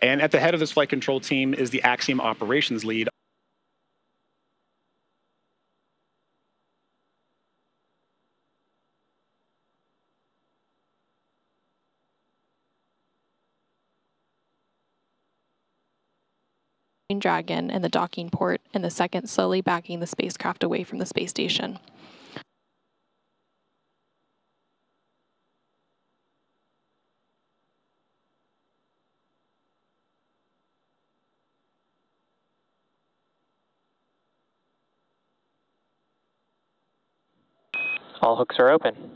And at the head of this flight control team is the Axiom operations lead. Dragon and the docking port, and the second slowly backing the spacecraft away from the space station. All hooks are open.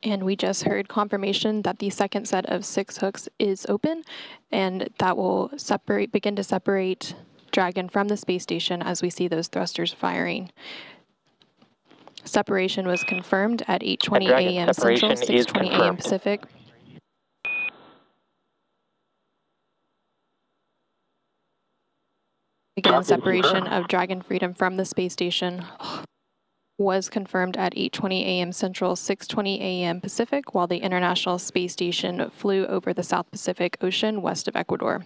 And we just heard confirmation that the second set of 6 hooks is open, and that will begin to separate Dragon from the space station as we see those thrusters firing. Separation was confirmed at 8:20 a.m. Central, 6:20 a.m. Pacific. Again, separation of Dragon Freedom from the space station was confirmed at 8:20 a.m. Central, 6:20 a.m. Pacific, while the International Space Station flew over the South Pacific Ocean west of Ecuador.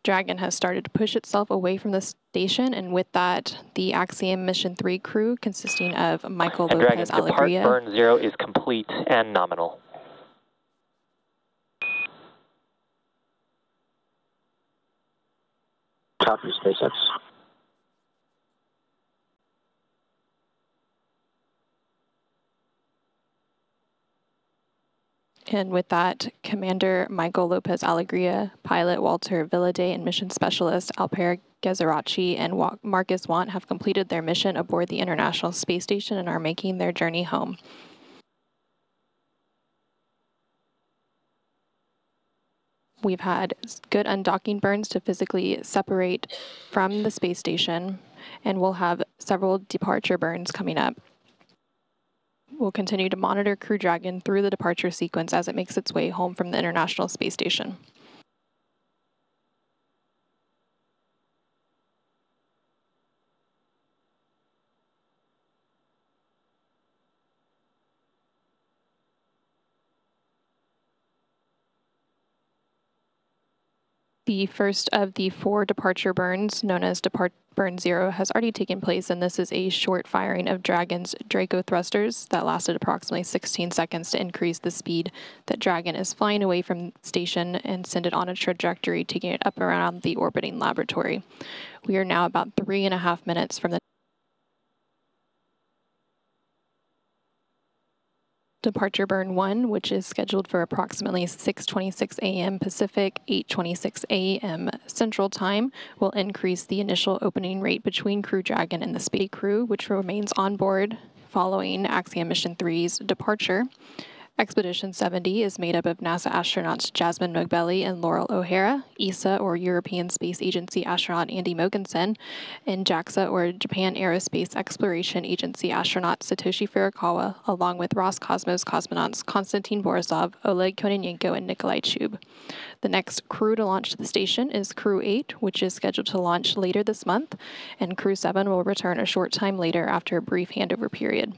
Dragon has started to push itself away from the station, and with that, the Axiom Mission 3 crew, consisting of Michael Lopez Alegria. Burn 0 is complete and nominal. Copy, SpaceX. And with that, Commander Michael Lopez Alegria, pilot Walter Villaday, and mission specialist Alper Gezeravcıyı and Marcus Want have completed their mission aboard the International Space Station and are making their journey home. We've had good undocking burns to physically separate from the space station, and we'll have several departure burns coming up. We'll continue to monitor Crew Dragon through the departure sequence as it makes its way home from the International Space Station. The first of the 4 departure burns, known as Burn 0, has already taken place, and this is a short firing of Dragon's Draco thrusters that lasted approximately 16 seconds to increase the speed that Dragon is flying away from the station and send it on a trajectory, taking it up around the orbiting laboratory. We are now about 3.5 minutes from the departure burn 1, which is scheduled for approximately 6:26 a.m. Pacific, 8:26 a.m. Central Time, will increase the initial opening rate between Crew Dragon and the space crew, which remains on board following Axiom Mission 3's departure. Expedition 70 is made up of NASA astronauts Jasmine Mogbelli and Laurel O'Hara, ESA or European Space Agency astronaut Andy Mogensen, and JAXA or Japan Aerospace Exploration Agency astronaut Satoshi Furukawa, along with Roscosmos cosmonauts Konstantin Borisov, Oleg Kononenko, and Nikolai Chub. The next crew to launch to the station is Crew 8, which is scheduled to launch later this month, and Crew 7 will return a short time later after a brief handover period.